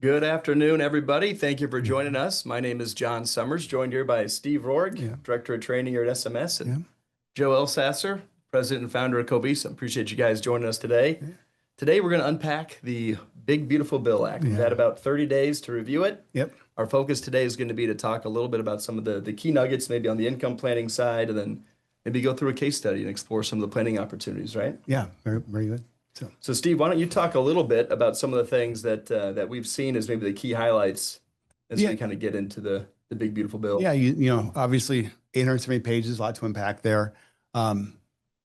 Good afternoon, everybody. Thank you for joining us. My name is John Summers, joined here by Steve Rohrig, Director of Training here at SMS, and Joe Elsasser, President and Founder of Cobisa. Appreciate you guys joining us today. Today, we're going to unpack the Big Beautiful Bill Act. We've had about 30 days to review it. Our focus today is going to be to talk a little bit about some of the key nuggets, maybe on the income planning side, and then maybe go through a case study and explore some of the planning opportunities, right? Yeah, very, very good. So Steve, why don't you talk a little bit about some of the things that we've seen as maybe the key highlights as we kind of get into the Big Beautiful Bill? Yeah, you know, obviously 870 pages, a lot to unpack there.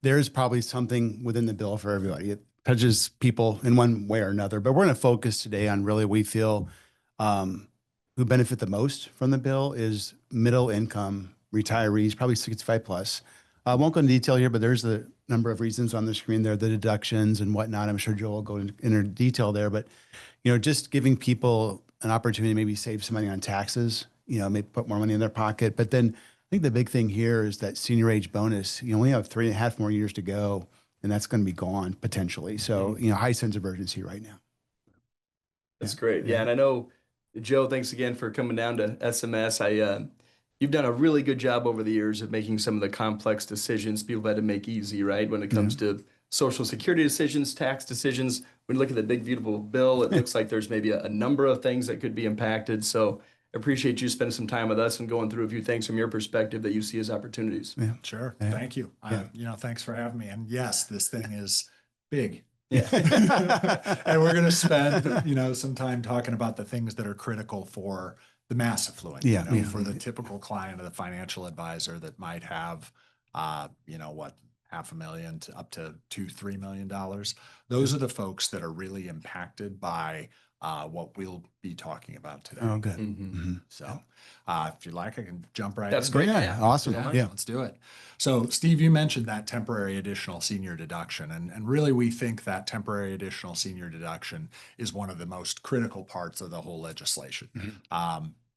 There's probably something within the bill for everybody. It touches people in one way or another, but we're going to focus today on really we feel who benefit the most from the bill is middle income retirees, probably 65 plus. I won't go into detail here, but there's a number of reasons on the screen there, the deductions and whatnot. I'm sure Joel will go into detail there, but you know, just giving people an opportunity to maybe save some money on taxes, you know, maybe put more money in their pocket. But then I think the big thing here is that senior age bonus. You know, we have 3.5 more years to go, and that's going to be gone potentially. So, you know, high sense of urgency right now. That's great. Yeah, and I know, Joe, thanks again for coming down to SMS. You've done a really good job over the years of making some of the complex decisions people had to make easy, right? When it comes to Social Security decisions, tax decisions. When you look at the Big Beautiful Bill, it looks like there's maybe a number of things that could be impacted. So I appreciate you spending some time with us and going through a few things from your perspective that you see as opportunities. Yeah. Sure. Yeah. Thank you. You know, thanks for having me. And yes, this thing is big. Yeah. And we're going to spend, you know, some time talking about the things that are critical for the mass affluent, you know, for the typical client of the financial advisor that might have, you know, what, $500,000 to up to $2-3 million. Those are the folks that are really impacted by what we'll be talking about today. Oh, good. So if you like, I can jump right in. That's great. Yeah, awesome. Yeah, let's do it. So Steve, you mentioned that temporary additional senior deduction, and really we think that temporary additional senior deduction is one of the most critical parts of the whole legislation.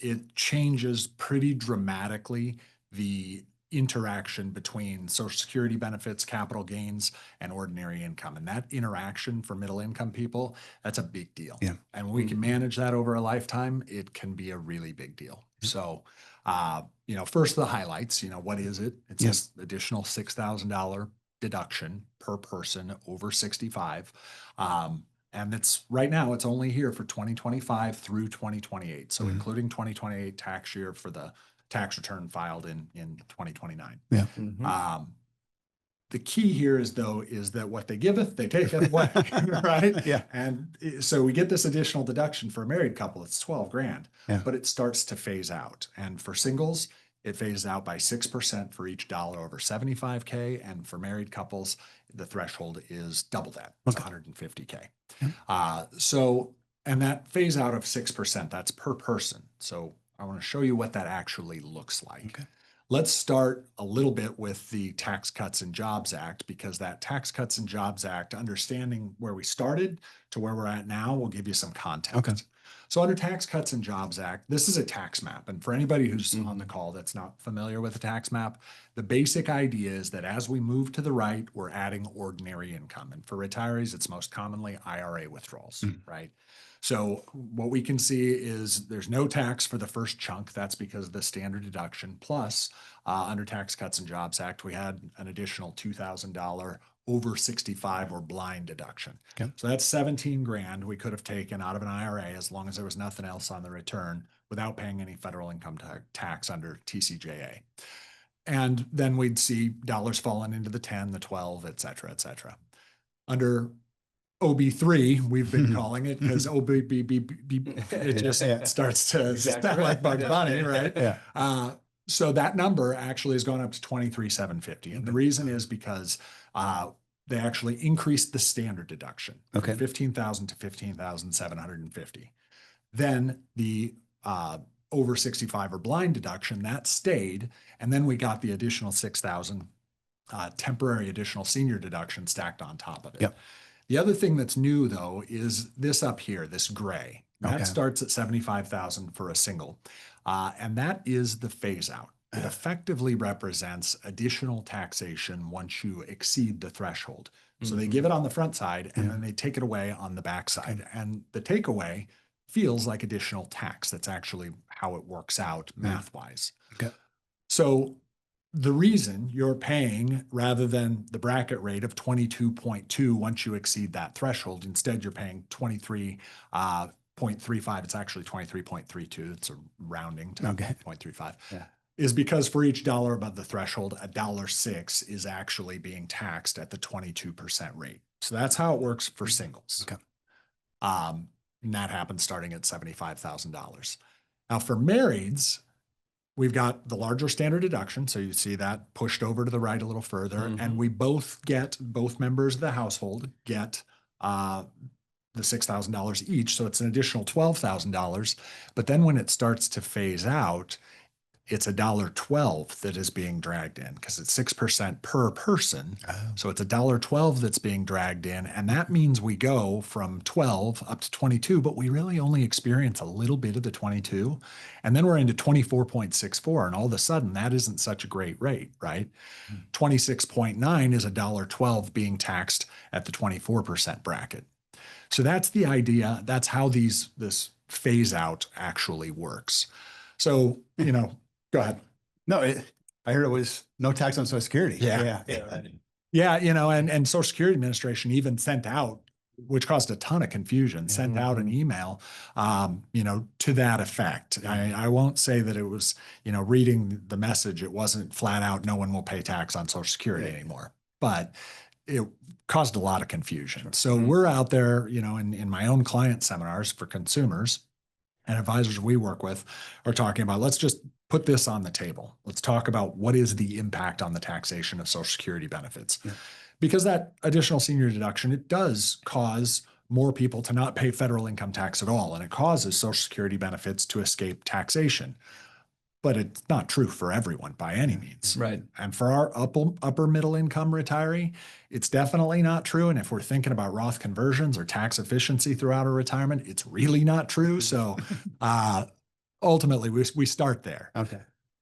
It changes pretty dramatically the interaction between Social Security benefits, capital gains, and ordinary income. And that interaction for middle income people, that's a big deal. And when we can manage that over a lifetime, it can be a really big deal. So, you know, first the highlights, you know, what is it? It's an additional $6,000 deduction per person over 65. And it's right now, it's only here for 2025 through 2028. So including 2028 tax year for the tax return filed in 2029. The key here is that what they giveth, they taketh away, right? And so we get this additional deduction for a married couple, it's 12 grand, but it starts to phase out. And for singles, it phases out by 6% for each dollar over 75K. And for married couples, the threshold is double that, it's 150K. So, and that phase out of 6%, that's per person. So I want to show you what that actually looks like. Let's start a little bit with the Tax Cuts and Jobs Act, because that Tax Cuts and Jobs Act, understanding where we started to where we're at now, will give you some context. So under Tax Cuts and Jobs Act, this is a tax map. And for anybody who's on the call that's not familiar with the tax map, the basic idea is that as we move to the right, we're adding ordinary income. And for retirees, it's most commonly IRA withdrawals, right? So what we can see is there's no tax for the first chunk. That's because of the standard deduction. Plus, under Tax Cuts and Jobs Act, we had an additional $2,000 over 65 or blind deduction. So that's 17 grand we could have taken out of an IRA as long as there was nothing else on the return without paying any federal income tax under TCJA. And then we'd see dollars falling into the 10, the 12, et cetera, et cetera. Under OB3, we've been calling it, because OBBBA, it just starts to sound like Bugs Bunny, right? So that number actually has gone up to 23,750. And the reason is because they actually increased the standard deduction from 15,000 to 15,750. Then the over 65 or blind deduction, that stayed. And then we got the additional 6,000 temporary additional senior deduction stacked on top of it. The other thing that's new, though, is this up here, this gray. That starts at 75,000 for a single. And that is the phase out. It effectively represents additional taxation once you exceed the threshold. So they give it on the front side and then they take it away on the back side. And the takeaway feels like additional tax. That's actually how it works out math-wise. Okay. So the reason you're paying, rather than the bracket rate of 22.2 once you exceed that threshold, instead you're paying 23.35. It's actually 23.32. It's a rounding to 0.35. Yeah. Is because for each dollar above the threshold, $1.06 is actually being taxed at the 22% rate. So that's how it works for singles. Okay. And that happens starting at $75,000. Now for marrieds, we've got the larger standard deduction. So you see that pushed over to the right a little further. And we both members of the household get the $6,000 each. So it's an additional $12,000. But then when it starts to phase out, it's $1.12 that is being dragged in because it's 6% per person. So it's $1.12 that's being dragged in. And that means we go from 12 up to 22, but we really only experience a little bit of the 22. And then we're into 24.64. And all of a sudden, that isn't such a great rate, right? 26.9 is $1.12 being taxed at the 24% bracket. So that's the idea. That's how this phase out actually works. So, go ahead. No, I heard it was no tax on Social Security. Yeah. And Social Security Administration even sent out, which caused a ton of confusion, sent out an email, to that effect. I won't say that it was, reading the message, it wasn't flat out, no one will pay tax on Social Security anymore, but it caused a lot of confusion. So we're out there, in my own client seminars for consumers and advisors we work with are talking about, let's just put this on the table. Let's talk about what is the impact on the taxation of Social Security benefits. Because that additional senior deduction, it does cause more people to not pay federal income tax at all. And it causes Social Security benefits to escape taxation. But it's not true for everyone by any means. Right. And for our upper middle income retiree, it's definitely not true. And if we're thinking about Roth conversions or tax efficiency throughout our retirement, it's really not true. So ultimately, we start there. Okay.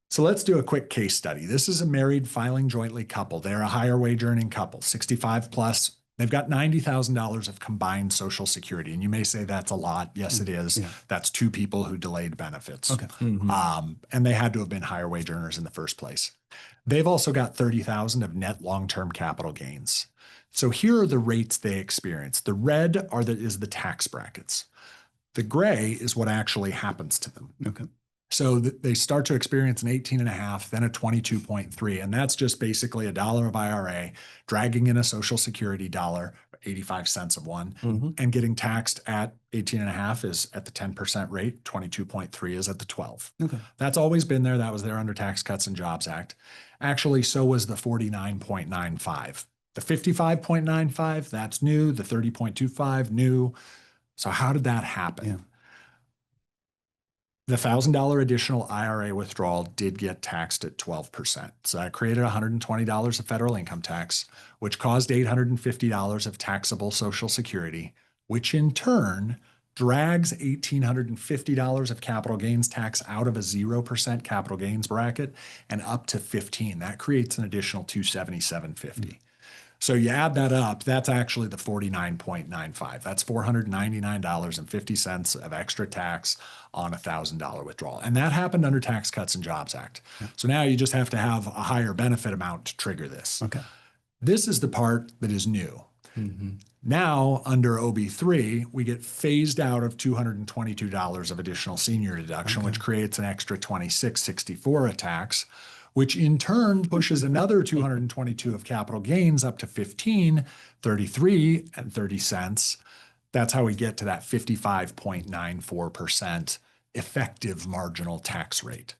So let's do a quick case study. This is a married filing jointly couple. They're a higher wage earning couple, 65 plus. They've got $90,000 of combined Social Security. And you may say that's a lot. Yes, it is. Yeah. That's two people who delayed benefits. Okay. And they had to have been higher wage earners in the first place. They've also got $30,000 of net long-term capital gains. So here are the rates they experience. The red is the tax brackets. The gray is what actually happens to them. Okay. So they start to experience an 18.5, then a 22.3. And that's just basically $1 of IRA, dragging in a Social Security dollar, 85 cents of one, and getting taxed at 18.5 is at the 10% rate, 22.3 is at the 12. Okay. That's always been there. That was there under Tax Cuts and Jobs Act. Actually, so was the 49.95. The 55.95, that's new. The 30.25, new. So how did that happen? Yeah. The $1,000 additional IRA withdrawal did get taxed at 12%. So that created $120 of federal income tax, which caused $850 of taxable Social Security, which in turn drags $1,850 of capital gains tax out of a 0% capital gains bracket and up to 15. That creates an additional $277.50. So you add that up, that's actually the 49.95. That's $499.50 of extra tax on a $1,000 withdrawal. And that happened under Tax Cuts and Jobs Act. Yeah. So now you just have to have a higher benefit amount to trigger this. Okay. This is the part that is new. Now, under OB3, we get phased out of $222 of additional senior deduction, which creates an extra $26.64 of tax, which in turn pushes another 222 of capital gains up to 15, 33, and 30 cents. That's how we get to that 55.94% effective marginal tax rate.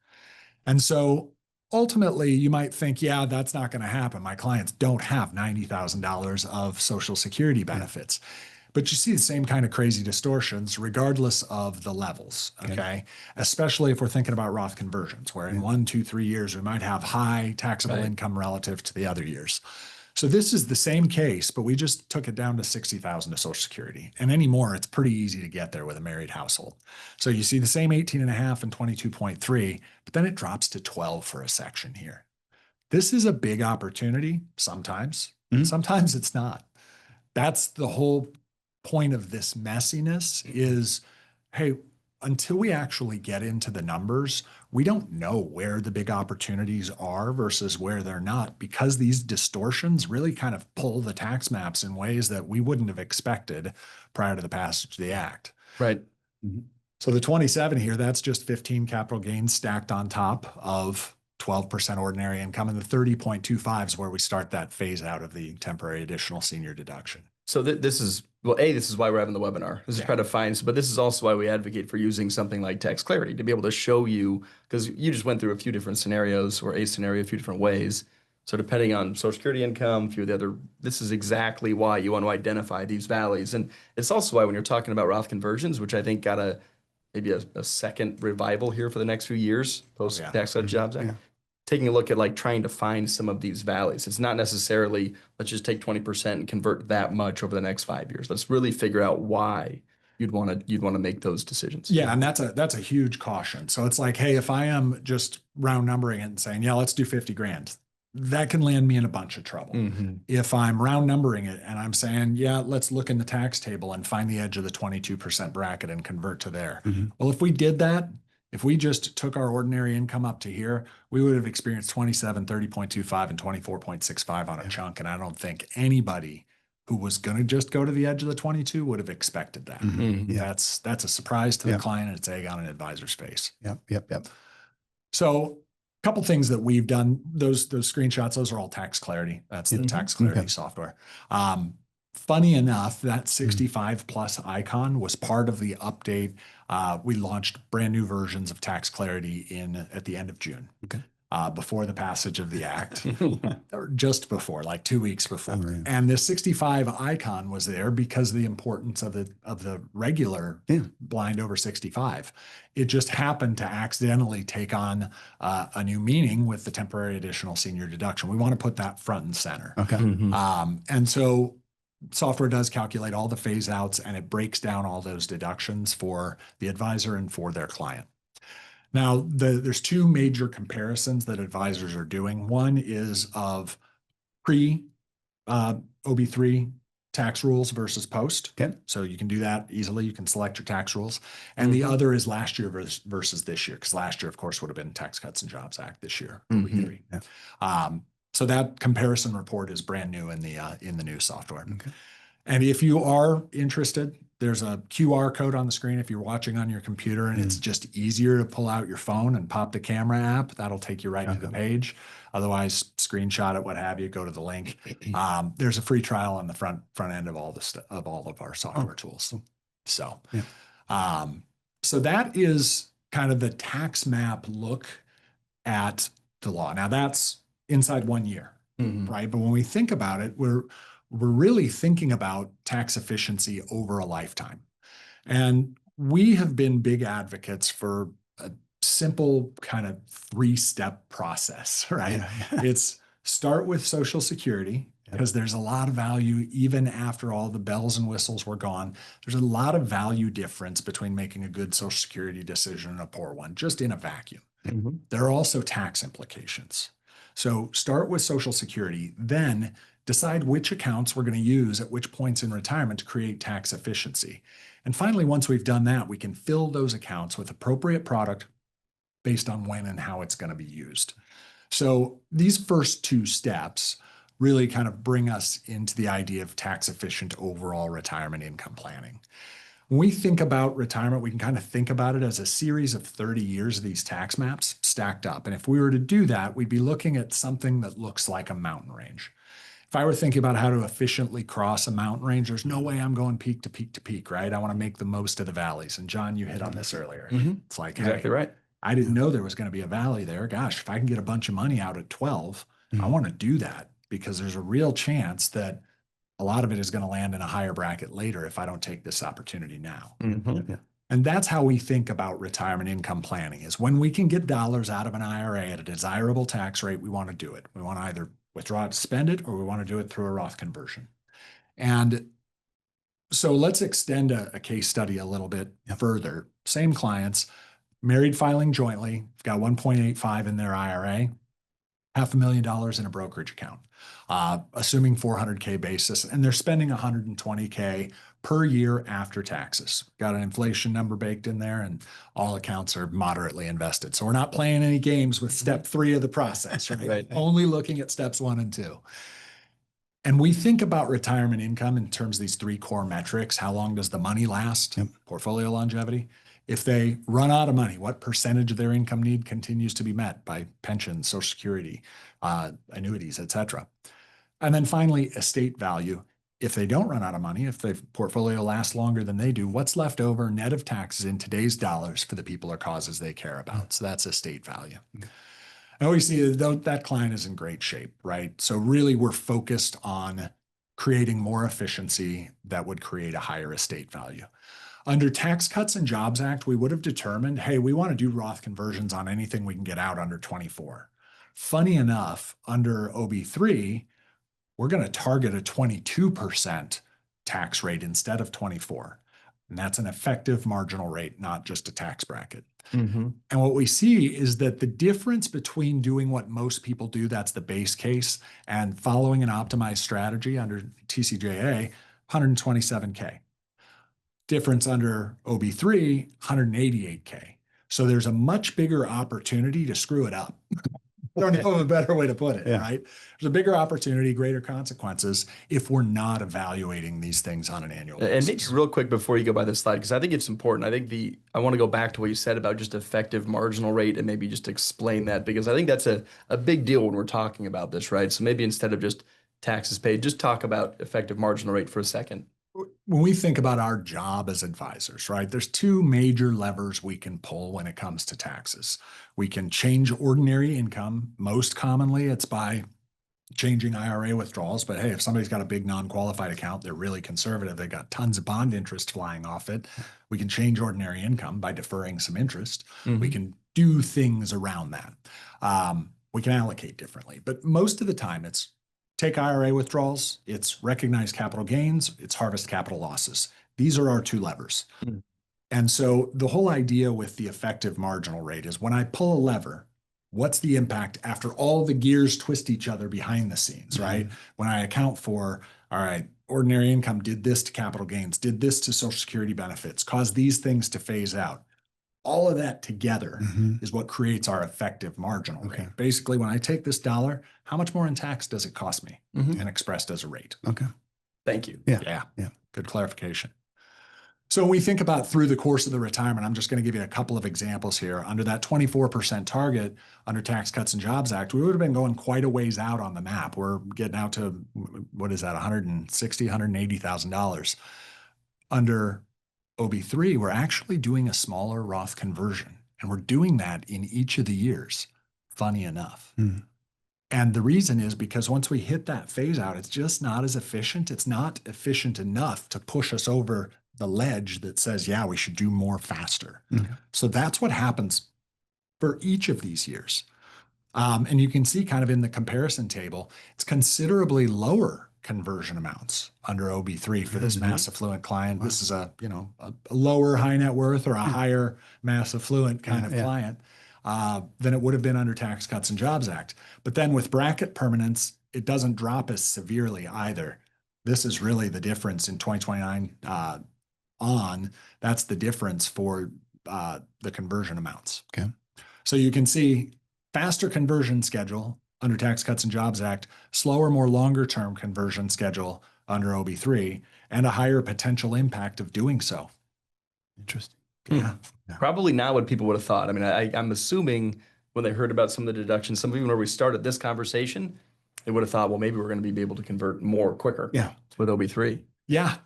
And so ultimately, you might think, yeah, that's not going to happen. My clients don't have $90,000 of Social Security benefits. But you see the same kind of crazy distortions regardless of the levels, okay? Especially if we're thinking about Roth conversions, where in 1, 2, 3 years, we might have high taxable income relative to the other years. So this is the same case, but we just took it down to $60,000 of Social Security. And anymore, it's pretty easy to get there with a married household. So you see the same 18.5 and 22.3, but then it drops to 12 for a section here. This is a big opportunity sometimes. Sometimes it's not. That's the whole point of this messiness is hey, until we actually get into the numbers, we don't know where the big opportunities are versus where they're not, because these distortions really kind of pull the tax maps in ways that we wouldn't have expected prior to the passage of the act. Right. Mm-hmm. So the 27 here, that's just 15 capital gains stacked on top of 12% ordinary income, and the 30.25 is where we start that phase out of the temporary additional senior deduction. So this is, well, this is why we're having the webinar. This is try to find, but this is also why we advocate for using something like Tax Clarity to be able to show you, because you just went through a few different scenarios, or a scenario a few different ways. So depending on Social Security income, a few of the other, this is exactly why you want to identify these valleys. And it's also why when you're talking about Roth conversions, which I think got maybe a second revival here for the next few years, post Tax Cut Jobs Act. Taking a look at like trying to find some of these valleys. It's not necessarily, let's just take 20% and convert that much over the next 5 years. Let's really figure out why you'd want to make those decisions. Yeah, and that's a huge caution. So it's like, hey, if I am just round numbering it and saying, yeah, let's do 50 grand, that can land me in a bunch of trouble. Mm-hmm. If I'm round numbering it and I'm saying, yeah, let's look in the tax table and find the edge of the 22% bracket and convert to there. Mm-hmm. Well, if we did that, if we just took our ordinary income up to here, we would have experienced 27, 30.25, and 24.65 on a chunk. And I don't think anybody who was going to just go to the edge of the 22 would have expected that. Mm-hmm. Yeah. That's a surprise to the client. It's egg on an advisor's face. Yep. So a couple things that we've done, those screenshots, those are all Tax Clarity. That's the Tax Clarity software. Funny enough, that 65 plus icon was part of the update. We launched brand new versions of Tax Clarity at the end of June, before the passage of the act, or just before, like 2 weeks before. Oh, right. And this 65 icon was there because of the importance of the regular blind over 65. It just happened to accidentally take on a new meaning with the temporary additional senior deduction. We want to put that front and center. Okay. Mm-hmm. And so software does calculate all the phase outs, and it breaks down all those deductions for the advisor and for their client. Now, there's two major comparisons that advisors are doing. One is of pre OB3 tax rules versus post. Okay. So you can do that easily. You can select your tax rules. And the other is last year versus this year, because last year, of course, would have been Tax Cuts and Jobs Act this year, OB3. Yeah. So that comparison report is brand new in the new software. Okay. And if you are interested, there's a QR code on the screen if you're watching on your computer, and it's just easier to pull out your phone and pop the camera app. That'll take you right to the page. Otherwise, screenshot it, what have you, go to the link. There's a free trial on the front end of all of our software tools. So, so that is kind of the tax map look at the law. Now that's inside 1 year, right? But when we think about it, we're really thinking about tax efficiency over a lifetime. And we have been big advocates for a simple kind of 3-step process, right? It's start with Social Security, because there's a lot of value even after all the bells and whistles were gone. There's a lot of value difference between making a good Social Security decision and a poor one, just in a vacuum. There are also tax implications. So start with Social Security, then decide which accounts we're going to use at which points in retirement to create tax efficiency. And finally, once we've done that, we can fill those accounts with appropriate product based on when and how it's going to be used. So these first 2 steps really kind of bring us into the idea of tax efficient overall retirement income planning. When we think about retirement, we can kind of think about it as a series of 30 years of these tax maps stacked up. And if we were to do that, we'd be looking at something that looks like a mountain range. If I were thinking about how to efficiently cross a mountain range, there's no way I'm going peak to peak to peak, right? I want to make the most of the valleys. And John, you hit on this earlier. It's like, exactly right. I didn't know there was going to be a valley there. Gosh, if I can get a bunch of money out at 12, I want to do that, because there's a real chance that a lot of it is going to land in a higher bracket later if I don't take this opportunity now. And that's how we think about retirement income planning, is when we can get dollars out of an IRA at a desirable tax rate, we want to do it. We want to either withdraw it to spend it, or we want to do it through a Roth conversion. And so let's extend a case study a little bit further. Same clients, married filing jointly, got 1.85 in their IRA, $500,000 in a brokerage account, assuming 400K basis, and they're spending 120K per year after taxes. Got an inflation number baked in there, and all accounts are moderately invested. So we're not playing any games with step 3 of the process, right? Right. Only looking at steps 1 and 2. And we think about retirement income in terms of these 3 core metrics. How long does the money last? Yep. Portfolio longevity. If they run out of money, what percentage of their income need continues to be met by pensions, Social Security, annuities, et cetera? And then finally, estate value. If they don't run out of money, if the portfolio lasts longer than they do, what's left over net of taxes in today's dollars for the people or causes they care about? So that's estate value. And we see that client is in great shape, right? So really we're focused on creating more efficiency that would create a higher estate value. Under Tax Cuts and Jobs Act, we would have determined, hey, we want to do Roth conversions on anything we can get out under 24. Funny enough, under OB3, we're going to target a 22% tax rate instead of 24. And that's an effective marginal rate, not just a tax bracket. And what we see is that the difference between doing what most people do, that's the base case, and following an optimized strategy under TCJA, 127K. Difference under OB3, 188K. So there's a much bigger opportunity to screw it up. I don't know of a better way to put it, right? There's a bigger opportunity, greater consequences if we're not evaluating these things on an annual basis. And maybe real quick before you go by this slide, because I think it's important. I think I want to go back to what you said about just effective marginal rate and maybe just explain that, because I think that's a big deal when we're talking about this, right? So maybe instead of just taxes paid, just talk about effective marginal rate for a second. When we think about our job as advisors, right, there's 2 major levers we can pull when it comes to taxes. We can change ordinary income. Most commonly, it's by changing IRA withdrawals. But hey, if somebody's got a big non-qualified account, they're really conservative, they got tons of bond interest flying off it, we can change ordinary income by deferring some interest. We can do things around that. We can allocate differently. But most of the time, it's take IRA withdrawals, it's recognize capital gains, it's harvest capital losses. These are our 2 levers. And so the whole idea with the effective marginal rate is when I pull a lever, what's the impact after all the gears twist each other behind the scenes, right? When I account for, all right, ordinary income did this to capital gains, did this to Social Security benefits, caused these things to phase out. All of that together is what creates our effective marginal rate. Basically, when I take this dollar, how much more in tax does it cost me? And expressed as a rate. Thank you. Yeah. Good clarification. So when we think about through the course of the retirement, I'm just going to give you a couple of examples here. Under that 24% target under Tax Cuts and Jobs Act, we would have been going quite a ways out on the map. We're getting out to, what is that, $160,000, $180,000. Under OB3, we're actually doing a smaller Roth conversion, and we're doing that in each of the years, funny enough. And the reason is because once we hit that phase out, it's just not as efficient. It's not efficient enough to push us over the ledge that says, yeah, we should do more faster. So that's what happens for each of these years. And you can see kind of in the comparison table, it's considerably lower conversion amounts under OB3 for this mass affluent client. This is a lower high net worth or a higher mass affluent kind of client than it would have been under Tax Cuts and Jobs Act. But then with bracket permanence, it doesn't drop as severely either. This is really the difference in 2029 on. That's the difference for the conversion amounts. So you can see faster conversion schedule under Tax Cuts and Jobs Act, slower, more longer-term conversion schedule under OB3, and a higher potential impact of doing so. Interesting. Probably not what people would have thought. I mean, I'm assuming when they heard about some of the deductions, some even where we started this conversation, they would have thought, well, maybe we're going to be able to convert more quicker with OB3. Yeah,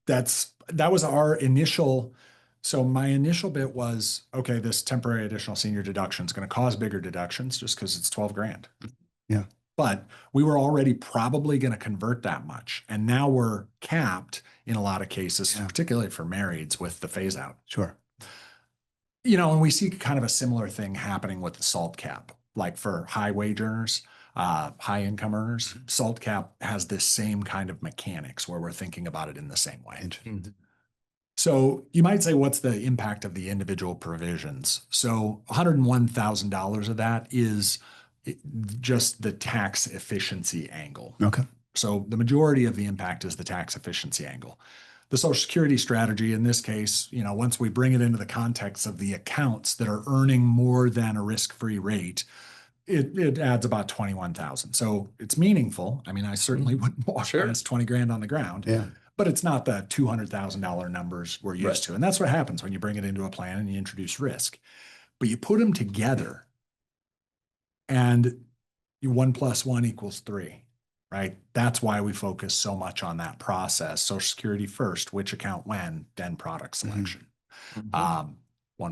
that was our initial. So my initial bit was, okay, this temporary additional senior deduction is going to cause bigger deductions just because it's 12 grand. But we were already probably going to convert that much. And now we're capped in a lot of cases, particularly for marrieds with the phase out. And we see kind of a similar thing happening with the SALT cap, like for high wage earners, high income earners. SALT cap has this same kind of mechanics where we're thinking about it in the same way. So you might say, what's the impact of the individual provisions? So $101,000 of that is just the tax efficiency angle. So the majority of the impact is the tax efficiency angle. The Social Security strategy in this case, once we bring it into the context of the accounts that are earning more than a risk-free rate, it adds about 21,000. So it's meaningful. I mean, I certainly wouldn't walk past 20 grand on the ground, but it's not the $200,000 numbers we're used to. And that's what happens when you bring it into a plan and you introduce risk. But you put them together and 1 + 1 = 3, right? That's why we focus so much on that process. Social Security first, which account when, then product selection. 1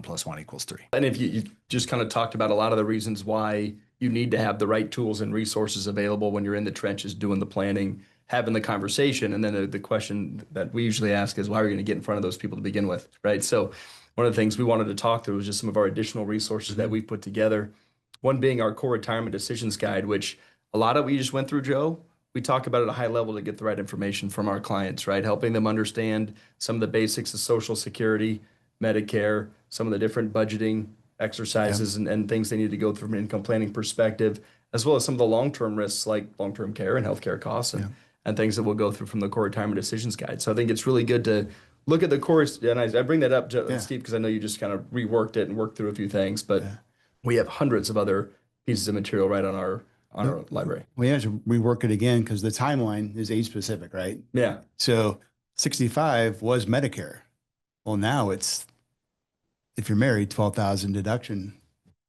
+ 1 = 3. And if you just kind of talked about a lot of the reasons why you need to have the right tools and resources available when you're in the trenches doing the planning, having the conversation. And then the question that we usually ask is, why are you going to get in front of those people to begin with, right? So one of the things we wanted to talk through was just some of our additional resources that we've put together. One being our core retirement decisions guide, which a lot of we just went through, Joe. We talk about it at a high level to get the right information from our clients, right? Helping them understand some of the basics of Social Security, Medicare, some of the different budgeting exercises and things they need to go through from an income planning perspective, as well as some of the long-term risks like long-term care and healthcare costs and things that we'll go through from the core retirement decisions guide. So I think it's really good to look at the course, and I bring that up, Steve, because I know you just kind of reworked it and worked through a few things, but we have hundreds of other pieces of material right on our library. We have to rework it again because the timeline is age specific, right? Yeah. So 65 was Medicare. Well, now it's, if you're married, 12,000 deduction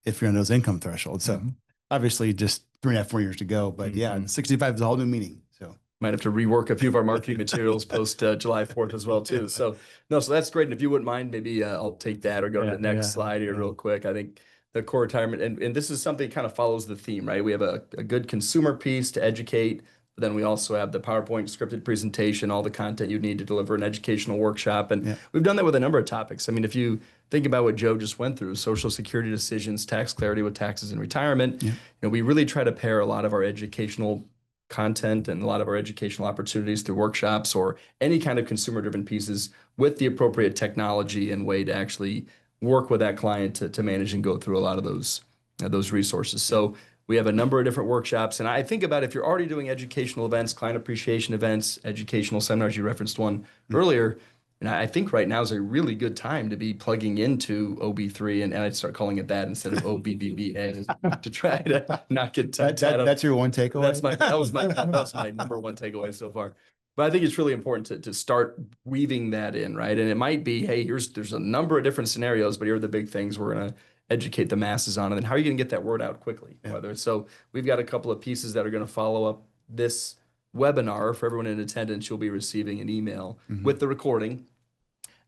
if you're on those income thresholds. So obviously just 3.5, 4 years to go, but 65 is a whole new meaning. So might have to rework a few of our marketing materials post July 4th as well too. So so that's great. And if you wouldn't mind, maybe I'll take that or go to the next slide here real quick. I think the core retirement, and this is something that kind of follows the theme, right? We have a good consumer piece to educate, but then we also have the PowerPoint scripted presentation, all the content you need to deliver an educational workshop. And we've done that with a number of topics. I mean, if you think about what Joe just went through, Social Security decisions, tax clarity with taxes and retirement, we really try to pair a lot of our educational content and a lot of our educational opportunities through workshops or any kind of consumer-driven pieces with the appropriate technology and way to actually work with that client to manage and go through a lot of those resources. So we have a number of different workshops. And I think about if you're already doing educational events, client appreciation events, educational seminars, you referenced one earlier, and I think right now is a really good time to be plugging into OB3, and I'd start calling it that instead of OBBBA to try to not get that's your one takeaway. That was my number one takeaway so far. But I think it's really important to start weaving that in, right? And it might be, hey, there's a number of different scenarios, but here are the big things we're going to educate the masses on. And then how are you going to get that word out quickly? So we've got a couple of pieces that are going to follow up this webinar. For everyone in attendance, you'll be receiving an email with the recording,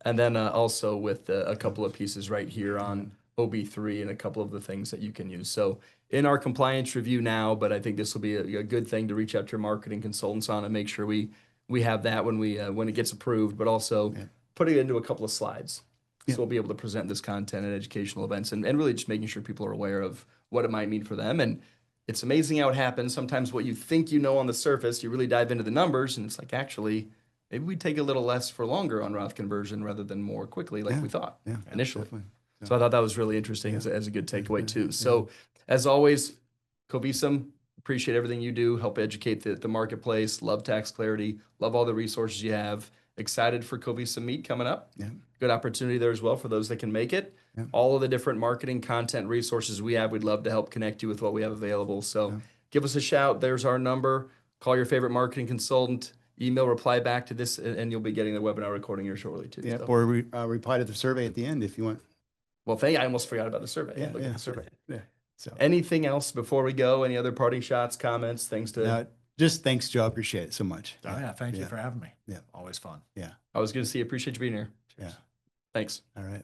and then also with a couple of pieces right here on OB3 and a couple of the things that you can use. So in our compliance review now, but I think this will be a good thing to reach out to your marketing consultants on and make sure we have that when it gets approved, but also put it into a couple of slides. So we'll be able to present this content at educational events and really just making sure people are aware of what it might mean for them. And it's amazing how it happens. Sometimes what you think you know on the surface, you really dive into the numbers and it's like, actually, maybe we take a little less for longer on Roth conversion rather than more quickly like we thought initially. So I thought that was really interesting as a good takeaway too. So as always, Covisum, appreciate everything you do, help educate the marketplace, love tax clarity, love all the resources you have. Excited for Covisum Meet coming up. Good opportunity there as well for those that can make it. All of the different marketing content resources we have, we'd love to help connect you with what we have available. So give us a shout. There's our number. Call your favorite marketing consultant, email, reply back to this, and you'll be getting the webinar recording here shortly too. Yeah, or reply to the survey at the end if you want. Well, I almost forgot about the survey. Look at the survey. So anything else before we go? Any other parting shots, comments, things to? Just thanks, Joe. I appreciate it so much. Thank you for having me. Always fun. I was going to say, appreciate you being here. Yeah. Thanks. All right.